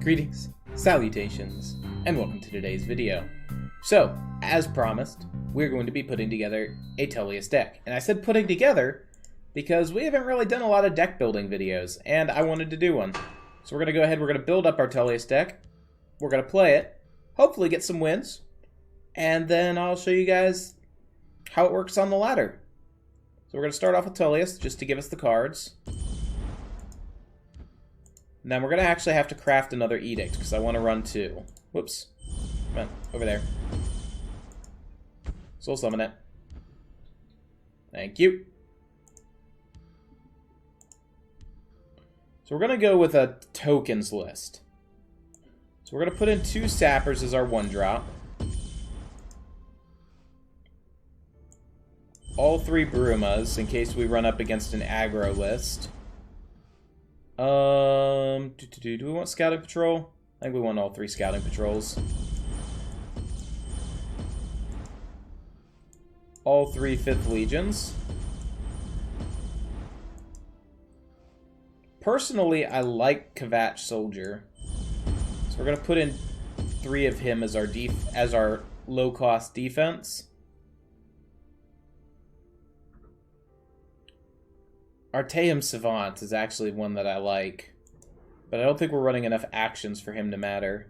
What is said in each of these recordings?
Greetings, salutations, and welcome to today's video. So, as promised, we're going to be putting together a Tullius deck. And I said putting together because we haven't really done a lot of deck building videos, and I wanted to do one. So we're going to go ahead, we're going to build up our Tullius deck, we're going to play it, hopefully get some wins, and then I'll show you guys how it works on the ladder. So we're going to start off with Tullius, just to give us the cards. And then we're going to actually have to craft another edict, because I want to run two. Whoops. Come on, over there. Soul summon it. Thank you. So we're going to go with a tokens list. So we're going to put in 2 sappers as our 1-drop. All 3 Brumas, in case we run up against an aggro list. Do we want Scouting Patrol? I think we want all 3 Scouting Patrols. All 3 5th Legions. Personally, I like Kvatch Soldier. So we're going to put in 3 of him as our low-cost defense. Artaeum Savant is actually one that I like, but I don't think we're running enough actions for him to matter.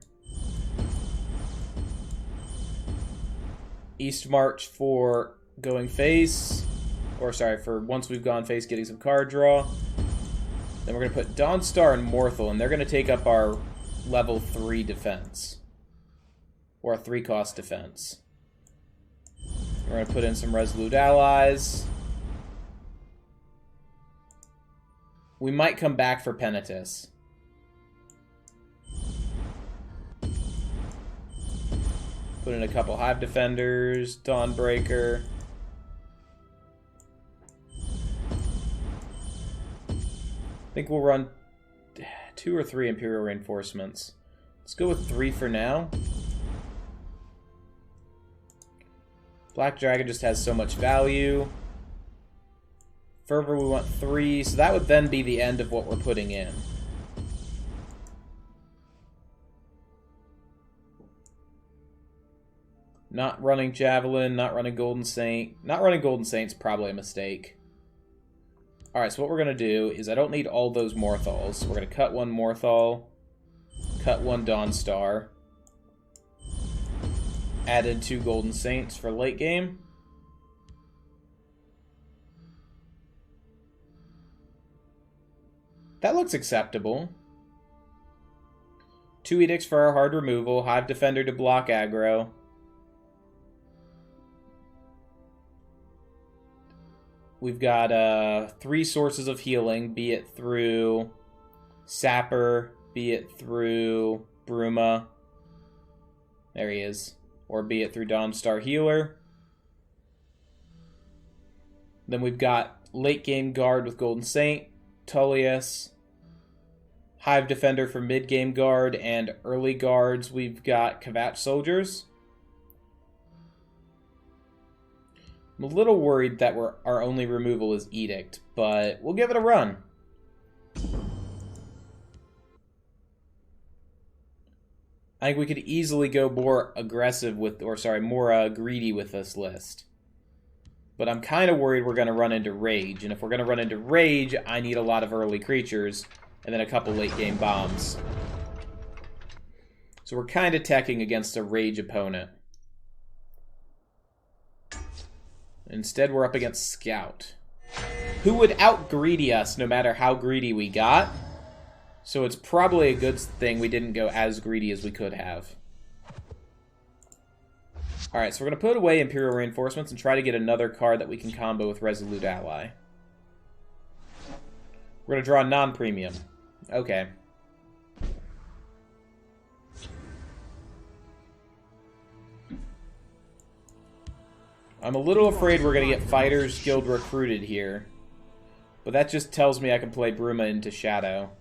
East March for going face, or sorry, for once we've gone face, getting some card draw. Then we're going to put Dawnstar and Morthal, and they're going to take up our level 3 defense, or a 3-cost defense. We're going to put in some Resolute Allies. We might come back for Penitus. Put in a couple Hive Defenders, Dawnbreaker. I think we'll run 2 or 3 Imperial Reinforcements. Let's go with 3 for now. Black Dragon just has so much value. Fervor, we want 3, so that would then be the end of what we're putting in. Not running Javelin, not running Golden Saint. Not running Golden Saint's probably a mistake. Alright, so what we're going to do is I don't need all those Morthals. So we're going to cut 1 Morthal, cut 1 Dawnstar, add in 2 Golden Saints for late game. That looks acceptable. 2 Edicts for our hard removal. Hive Defender to block aggro. We've got 3 sources of healing, be it through Sapper, be it through Bruma. There he is. Or be it through Dawnstar Healer. Then we've got late game guard with Golden Saint. Tullius, Hive Defender for mid-game guard, and early guards, we've got Kvatch Soldiers. I'm a little worried that our only removal is Edict, but we'll give it a run. I think we could easily go more aggressive with, or sorry, more greedy with this list. But I'm kind of worried we're going to run into Rage. And if we're going to run into Rage, I need a lot of early creatures. And then a couple late-game bombs. So we're kind of teching against a Rage opponent. Instead, we're up against Scout, who would out-greedy us no matter how greedy we got. So it's probably a good thing we didn't go as greedy as we could have. Alright, so we're going to put away Imperial Reinforcements and try to get another card that we can combo with Resolute Ally. We're going to draw a non-premium. Okay. I'm a little afraid we're going to get Fighters Guild recruited here. But that just tells me I can play Bruma into Shadow.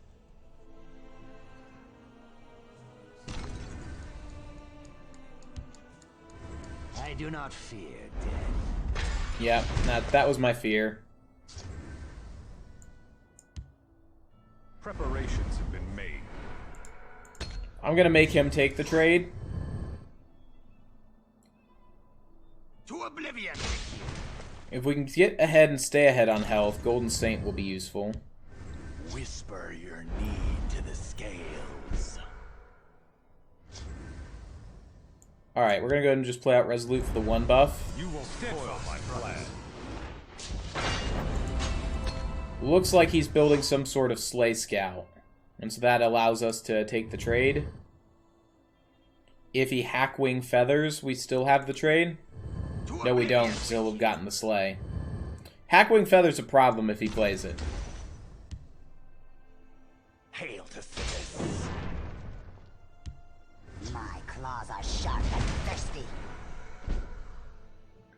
I do not fear death. Yeah, that was my fear. Preparations have been made. I'm gonna make him take the trade. To oblivion. If we can get ahead and stay ahead on health, Golden Saint will be useful. Whisper your need to the scales. Alright, we're gonna go ahead and just play out Resolute for the 1 buff. You will foil my plan. Looks like he's building some sort of Slay Scout. And so that allows us to take the trade. If he Hackwing Feathers, we still have the trade. No, we don't, because he'll have gotten the Slay. Hackwing Feather's a problem if he plays it. Hail to Sisyphus. My claws are sharp and thirsty.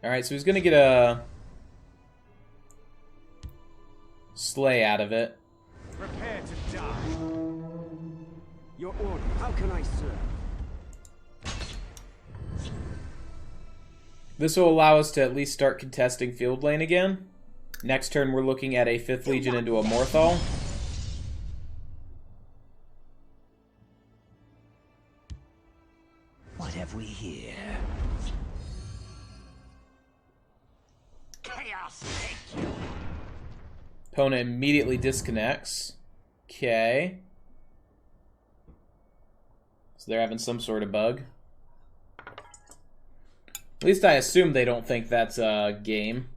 Alright, so he's gonna get a Slay out of it. Prepare to die. Your order. How can I serve? This will allow us to at least start contesting field lane again. Next turn, we're looking at a 5th Legion into a Morthal. What have we here? Chaos take you. Opponent immediately disconnects. Okay. So they're having some sort of bug. At least I assume they don't think that's a game.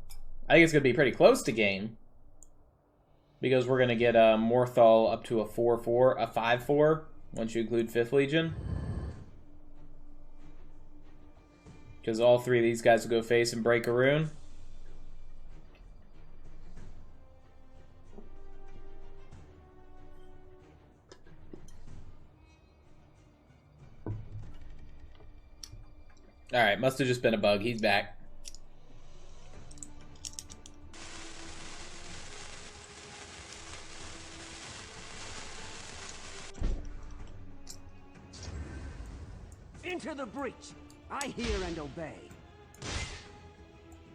I think it's going to be pretty close to game. Because we're going to get a Morthal up to a 4-4, a 5-4, once you include 5th Legion. Because all 3 of these guys will go face and break a rune. Alright, must have just been a bug. He's back. Into the breach. I hear and obey.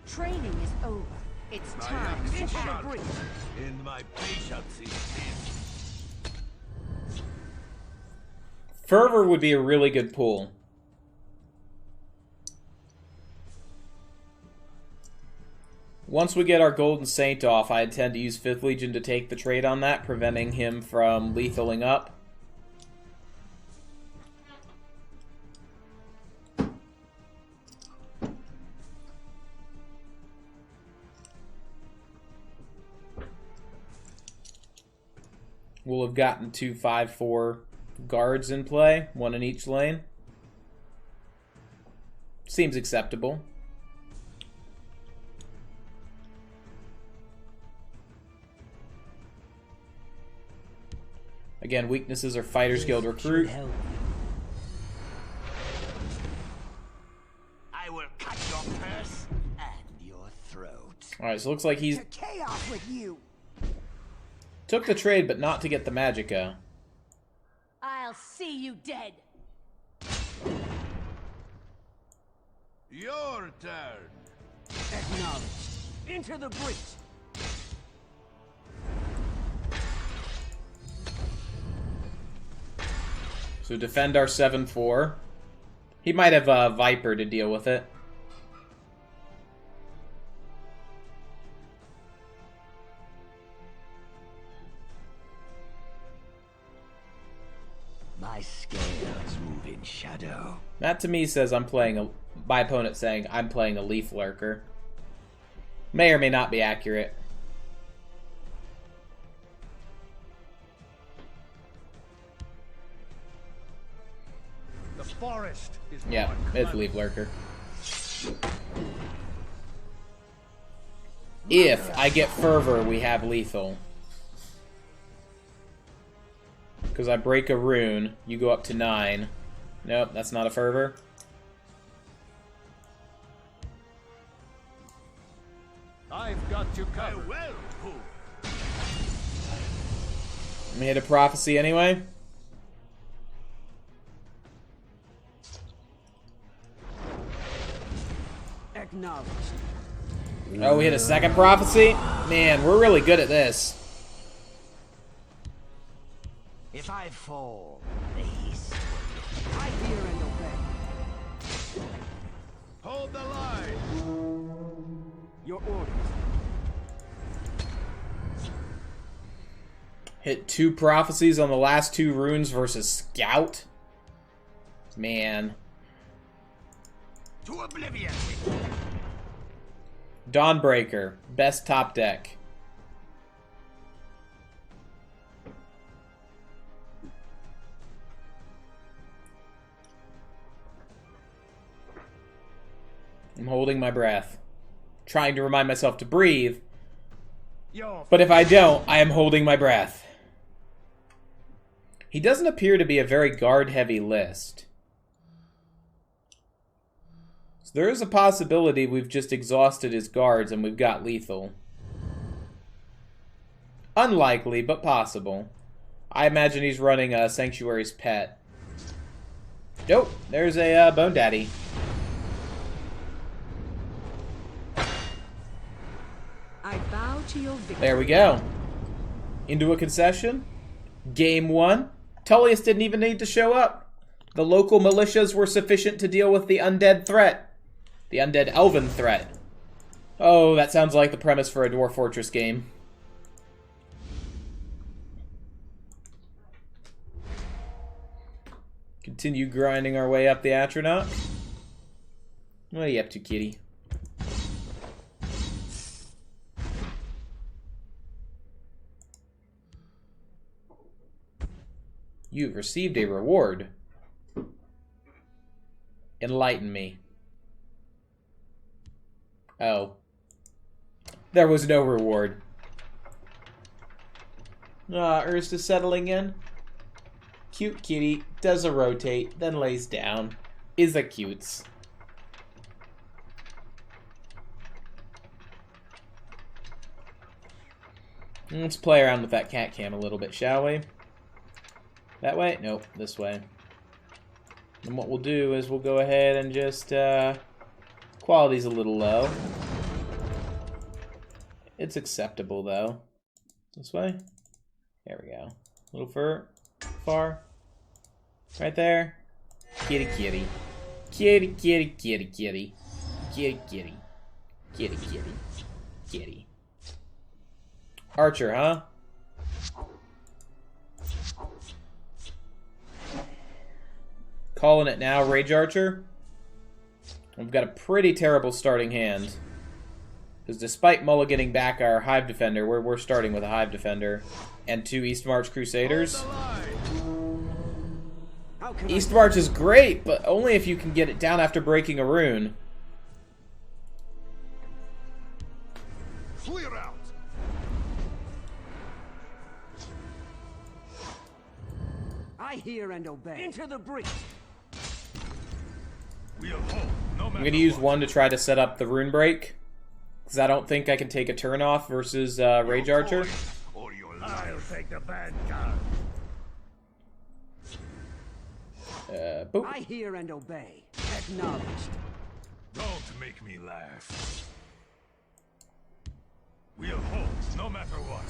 Training is over. It's time to Into the act. breach. In my patience is thin. Fervor would be a really good pull. Once we get our Golden Saint off, I intend to use 5th Legion to take the trade on that, preventing him from lethaling up. We'll have gotten 2 5-4 guards in play, 1 in each lane. Seems acceptable. Again, weaknesses are Fighters Guild Recruit. I will cut your purse and your throat. Alright, so it looks like he's To chaos with you. took the trade, but not to get the Magicka. I'll see you dead. Your turn. Acknowledged. Into the breach. So defend our 7-4. He might have a Viper to deal with it. My scales move in shadow. That to me says I'm playing a... My opponent saying I'm playing a Leaf Lurker. May or may not be accurate. The forest is Yeah, my it's clan. Leaf Lurker. If I get Fervor, we have Lethal. Because I break a rune, you go up to 9. Nope, that's not a Fervor. I've got you covered. Well, who? Let me hit a Prophecy anyway. Acknowledged. Oh, we hit a second Prophecy? Man, we're really good at this. If I fall, the east will I hear and obey. Hold the line! Your orders. Hit 2 prophecies on the last 2 runes versus Scout? Man. To oblivion! Dawnbreaker, best top deck. I'm holding my breath, trying to remind myself to breathe, but if I don't, I am holding my breath. He doesn't appear to be a very guard-heavy list. So there is a possibility we've just exhausted his guards and we've got lethal. Unlikely, but possible. I imagine he's running a Sanctuary's Pet. Nope, there's a Bone Daddy. I bow to your victory. There we go. Into a concession. Game 1. Tullius didn't even need to show up. The local militias were sufficient to deal with the undead threat. The undead elven threat. Oh, that sounds like the premise for a Dwarf Fortress game. Continue grinding our way up the Atronach. What are you up to, kitty? You've received a reward. Enlighten me. Oh. There was no reward. Ernst is settling in. Cute kitty. Does a rotate, then lays down. Is a cutes. Let's play around with that cat cam a little bit, shall we? That way? Nope, this way. And what we'll do is we'll go ahead and just, quality's a little low. It's acceptable, though. This way? There we go. A little far. Right there. Kitty, kitty. Kitty, kitty, kitty, kitty. Kitty, kitty. Kitty, kitty. Kitty. Archer, huh? Calling it now, Rage Archer. We've got a pretty terrible starting hand. Because despite mulliganing back our Hive Defender, we're starting with a Hive Defender and 2 East March Crusaders. East March is great, but only if you can get it down after breaking a rune. Clear out! I hear and obey. Into the breach. We'll hold, no matter I'm going to use what. 1 to try to set up the rune break. Because I don't think I can take a turn off versus Rage Archer. Or your life. I'll take the vanguard. Boop. I hear and obey. Acknowledged. Don't make me laugh. We'll hold, no matter what.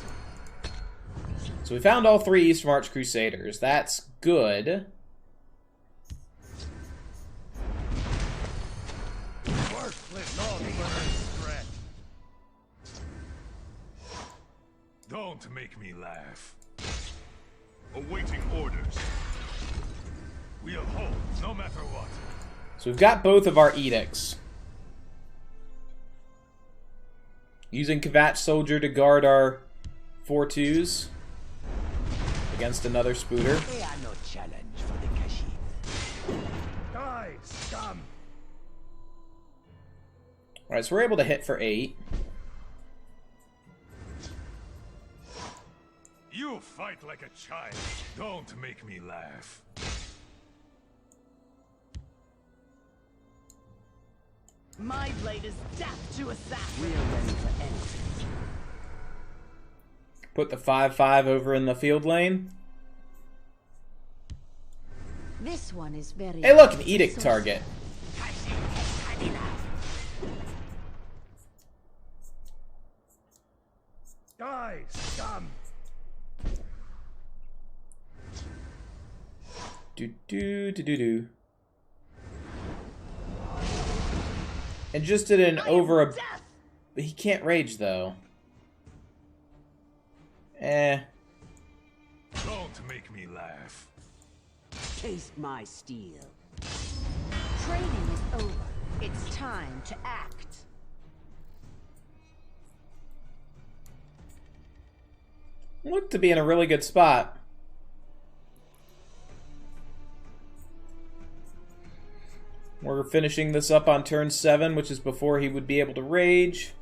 So we found all 3 East March Crusaders. That's good. Worthless non-burn threat. Don't make me laugh. Awaiting orders. We'll hold, no matter what. So we've got both of our edicts. Using Kvatch Soldier to guard our 4/2s against another Spooter. They are no challenge for the Kashyyyk. Die, scum! Alright, so we're able to hit for 8. You fight like a child. Don't make me laugh. My blade is death to assassins. We are ready for anything. Put the 5/5 over in the field lane. This one is very. Hey, look, an edict target. Die, scum! Do do do do do. And just did an over a. He can't rage though. Eh. Don't make me laugh. Taste my steel. Training is over. It's time to act. Look to be in a really good spot. We're finishing this up on turn 7, which is before he would be able to rage.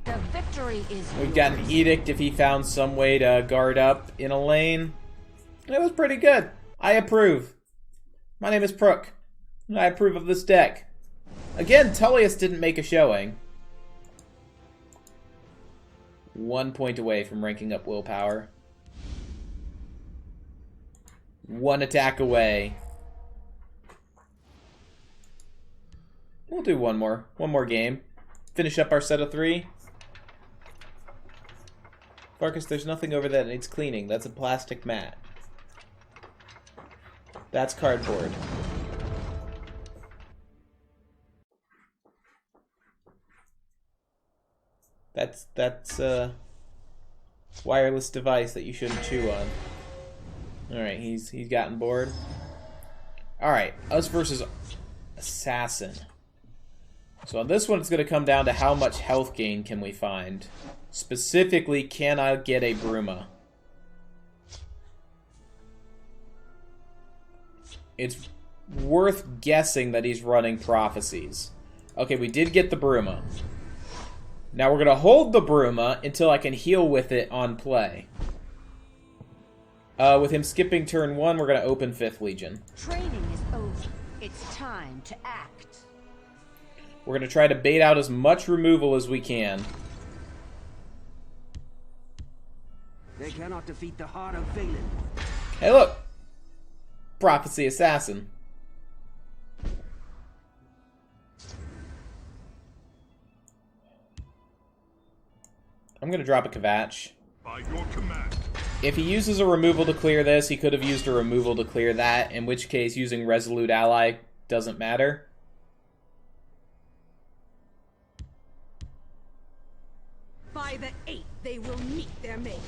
The victory is We've got an edict if he found some way to guard up in a lane. It was pretty good. I approve. My name is Prook, and I approve of this deck. Again, Tullius didn't make a showing. 1 point away from ranking up willpower. 1 attack away. We'll do one more game. Finish up our set of 3. Marcus, there's nothing over that needs cleaning. That's a plastic mat. That's cardboard. That's a wireless device that you shouldn't chew on. Alright, he's gotten bored. Alright, us versus Assassin. So on this one, it's going to come down to how much health gain can we find. Specifically, can I get a Bruma? It's worth guessing that he's running Prophecies. Okay, we did get the Bruma. Now we're going to hold the Bruma until I can heal with it on play. With him skipping turn 1, we're going to open 5th Legion. Training is over. It's time to act. We're going to try to bait out as much removal as we can. They cannot defeat the heart of Valen. Hey, look! Prophecy Assassin. I'm going to drop a Kvatch. By your command. If he uses a removal to clear this, he could have used a removal to clear that, in which case using Resolute Ally doesn't matter. By the 8th, they will meet their makers.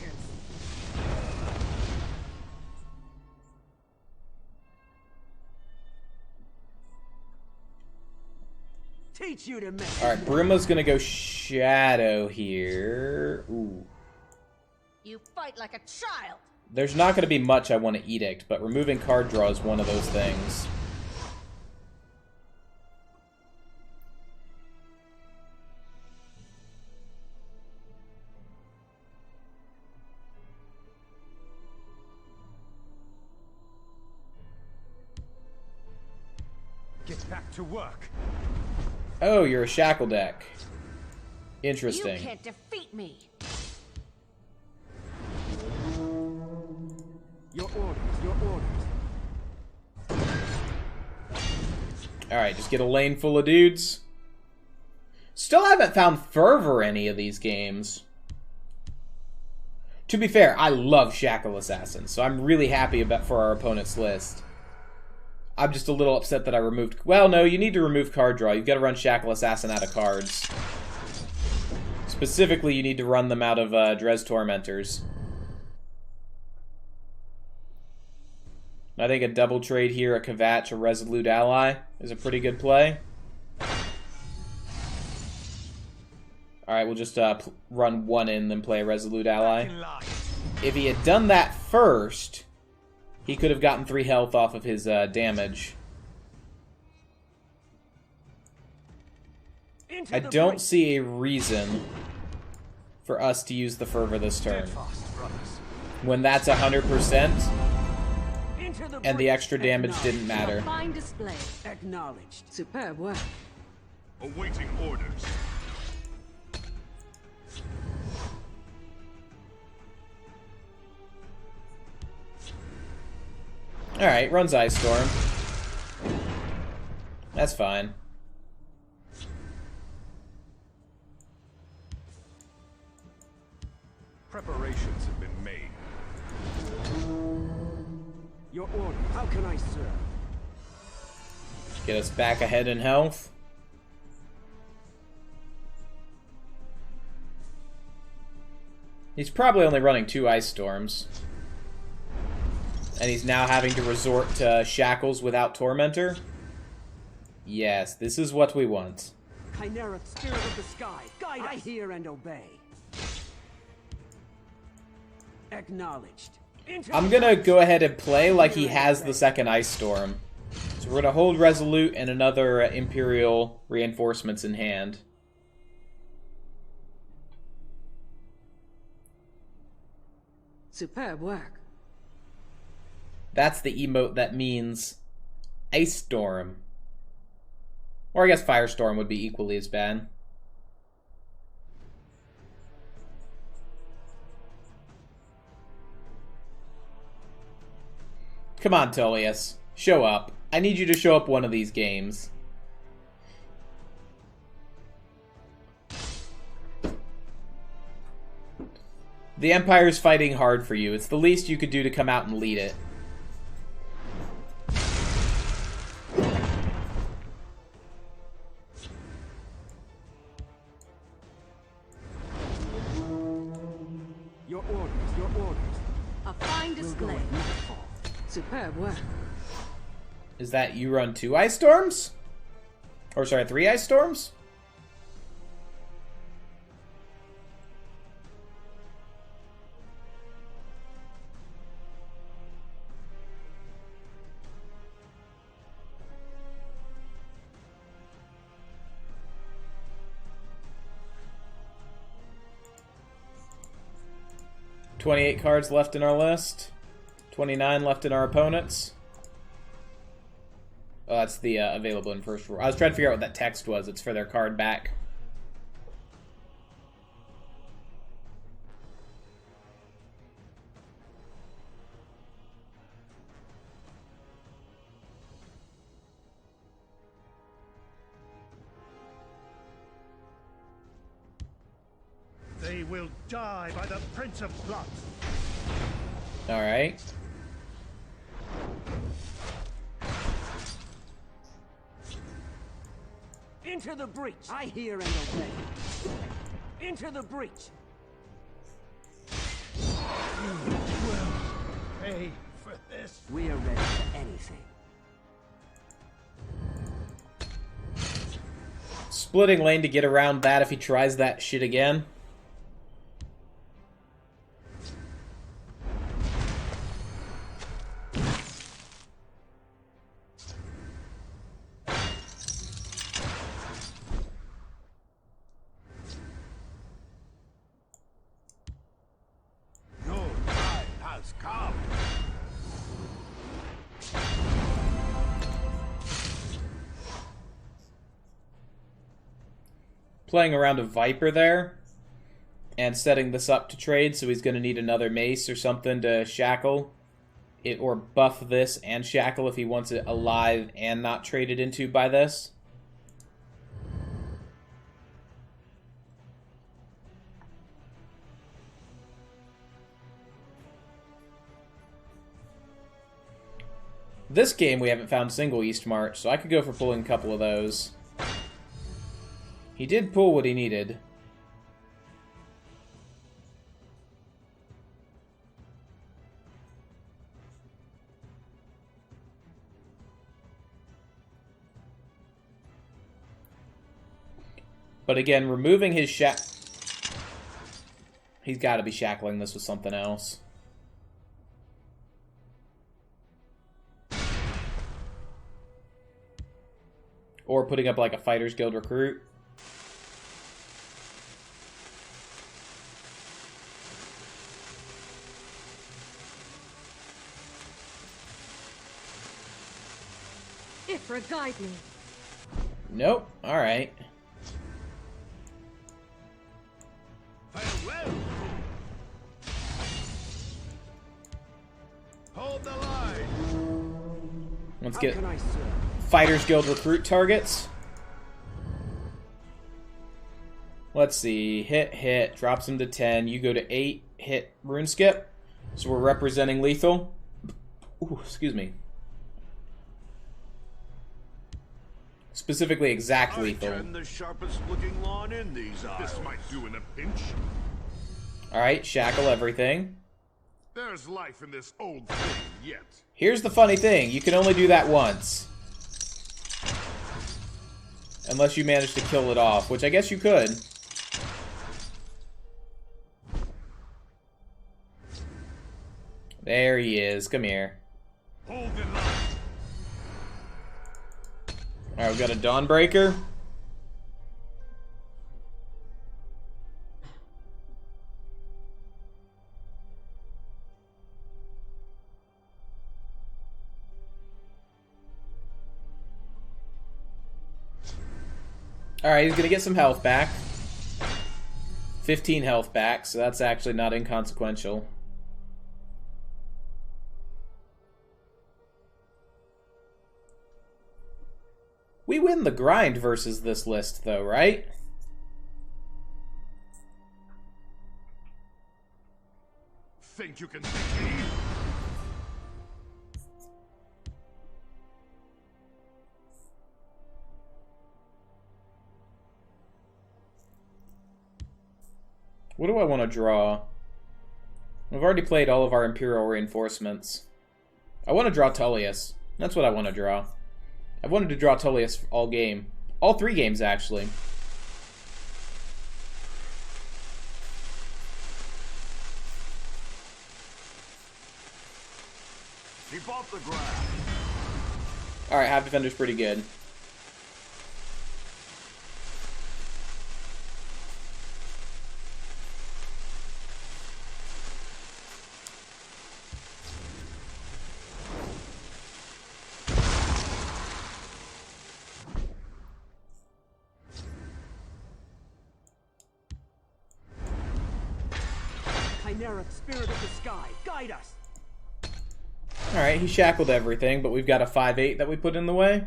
Teach you to make. Alright, Bruma's gonna go Shadow here. Ooh. You fight like a child. There's not gonna be much I want to Edict, but removing card draw is one of those things. Get back to work. Oh, you're a Shackle deck. You Interesting. can't defeat me. Your orders. Alright, just get a lane full of dudes. Still haven't found Fervor any of these games. To be fair, I love Shackle Assassin, so I'm really happy for our opponent's list. I'm just a little upset that I removed... Well, no, you need to remove card draw. You've got to run Shackle Assassin out of cards. Specifically, you need to run them out of Dres Tormentors. I think a double trade here, a Kvatch, a Resolute Ally, is a pretty good play. Alright, we'll just run one in, then play a Resolute Ally. If he had done that first... he could have gotten 3 health off of his damage. I don't see a reason for us to use the Fervor this turn. When that's 100%, and the extra damage didn't matter. Fine display. Acknowledged. Superb work. Awaiting orders. Alright, runs Ice Storm. That's fine. Preparations have been made. Your order. How can I serve? Get us back ahead in health. He's probably only running 2 ice storms. And he's now having to resort to shackles without Tormentor. Yes, this is what we want. Chimera, spirit of the sky, guide us. I hear and obey. Acknowledged. I'm gonna go ahead and play like he has the second ice storm. So we're gonna hold Resolute and another Imperial reinforcements in hand. Superb work. That's the emote that means Ice Storm. Or I guess Firestorm would be equally as bad. Come on, Tullius. Show up. I need you to show up one of these games. The Empire's fighting hard for you. It's the least you could do to come out and lead it. Your orders, your orders. A fine display. Superb work. Is that you run 2 ice storms? Or sorry, 3 ice storms? $28 cards left in our list. 29 left in our opponents. Oh, that's the available in first row. I was trying to figure out what that text was. It's for their card back. They will die by the Prince of Blood. Alright. Into the breach. I hear and obey. Into the breach. You will pay for this. We are ready for anything. Splitting lane to get around that if he tries that shit again. Your time has come. Playing around a Viper there. And setting this up to trade, so he's going to need another mace or something to shackle it, or buff this and shackle if he wants it alive and not traded into by this. This game we haven't found single East March, so I could go for pulling a couple of those. He did pull what he needed. But again, removing his he's got to be shackling this with something else. Or putting up like a Fighters Guild recruit. Ifra, guide me. Nope. Alright. Farewell. Hold the line. Let's How get can I serve? Fighters Guild recruit targets. Let's see. Hit, hit. Drops him to 10. You go to 8. Hit, rune skip. So we're representing lethal. Ooh, excuse me. Specifically exact lethal. the sharpest looking lawn in these aisles. This might do in a pinch. Alright, shackle everything. There's life in this old thing yet. Here's the funny thing, you can only do that once. Unless you manage to kill it off, which I guess you could. There he is, come here. Hold the line. Alright, we've got a Dawnbreaker. Alright, he's gonna get some health back. 15 health back, so that's actually not inconsequential. We win the grind versus this list, though, right? Think you can beat me? What do I want to draw? We've already played all of our Imperial reinforcements. I want to draw Tullius. That's what I want to draw. I've wanted to draw Tullius all game. All 3 games, actually. Keep off the ground. Alright, Hive Defender's pretty good. Spirit of the sky, guide us! Alright, he shackled everything, but we've got a 5-8 that we put in the way.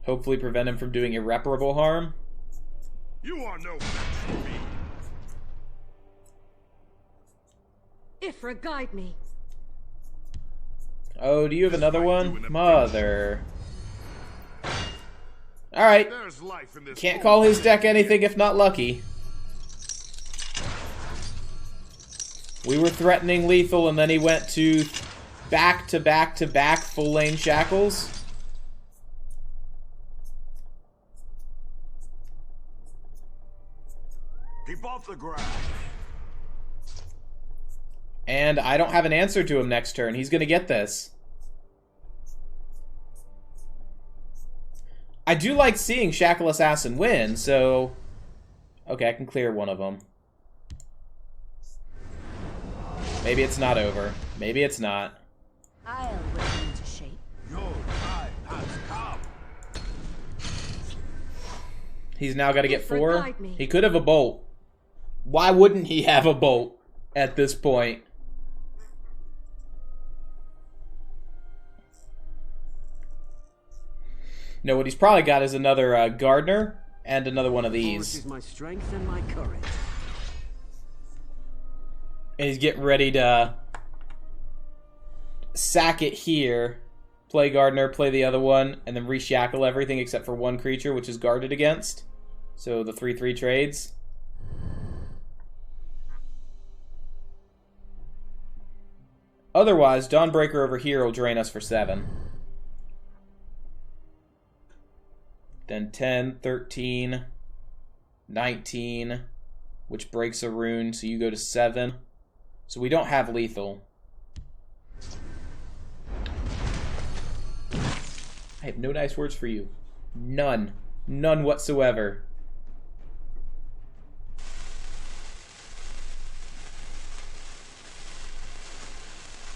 Hopefully prevent him from doing irreparable harm. You are no match for me. Ifra, guide me. Oh, do you have another one? Mother. Alright. There's life in this. Can't call his deck anything if not lucky. We were threatening lethal and then he went to back to back to back full lane shackles. Keep off the ground. And I don't have an answer to him next turn. He's gonna get this. I do like seeing Shackle Assassin win, so... Okay, I can clear one of them. Maybe it's not over. Maybe it's not. I'll whip him into shape. Your time has come. He's now got to get Ifra, 4. guide me. He could have a bolt. Why wouldn't he have a bolt at this point? No, what he's probably got is another Gardener and another one of This these. is my strength and my courage. And he's getting ready to sack it here. Play Gardener, play the other one, and then reshackle everything except for one creature, which is guarded against. So the 3/3 trades. Otherwise, Dawnbreaker over here will drain us for 7. Then 10, 13, 19, which breaks a rune, so you go to 7. So we don't have lethal. I have no nice words for you. None. None whatsoever.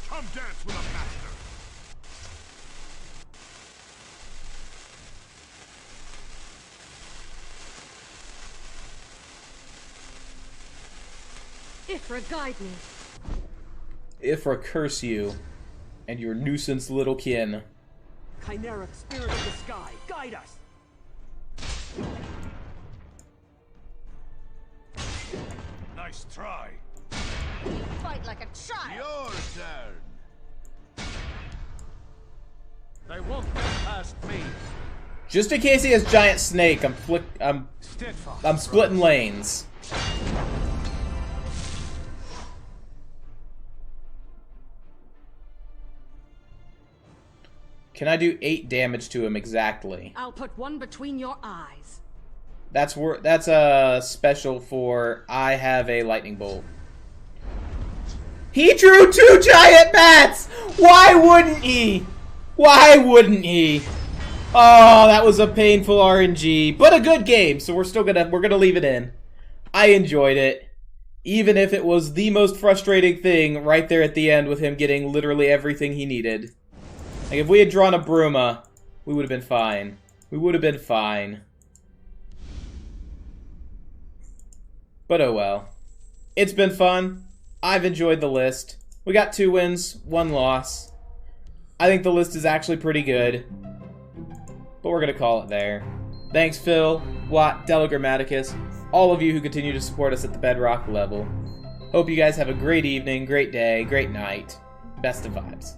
Come dance with a master. Ifra, guide me. Ifra curse you, and your nuisance little kin. Chimeric spirit of the sky, guide us! Nice try. Fight like a child. Your turn. They won't get past me. Just in case he has giant snake, I'm Steadfast. splitting lanes. Can I do 8 damage to him exactly? I'll put one between your eyes. That's a special for I have a lightning bolt. He drew 2 giant bats! Why wouldn't he? Why wouldn't he? Oh, that was a painful RNG, but a good game, so we're gonna leave it in. I enjoyed it. Even if it was the most frustrating thing right there at the end with him getting literally everything he needed. Like, if we had drawn a Bruma, we would have been fine. We would have been fine. But oh well. It's been fun. I've enjoyed the list. We got 2 wins, 1 loss. I think the list is actually pretty good. But we're going to call it there. Thanks, Phil, Watt, Delagrammaticus, all of you who continue to support us at the Bedrock level. Hope you guys have a great evening, great day, great night. Best of vibes.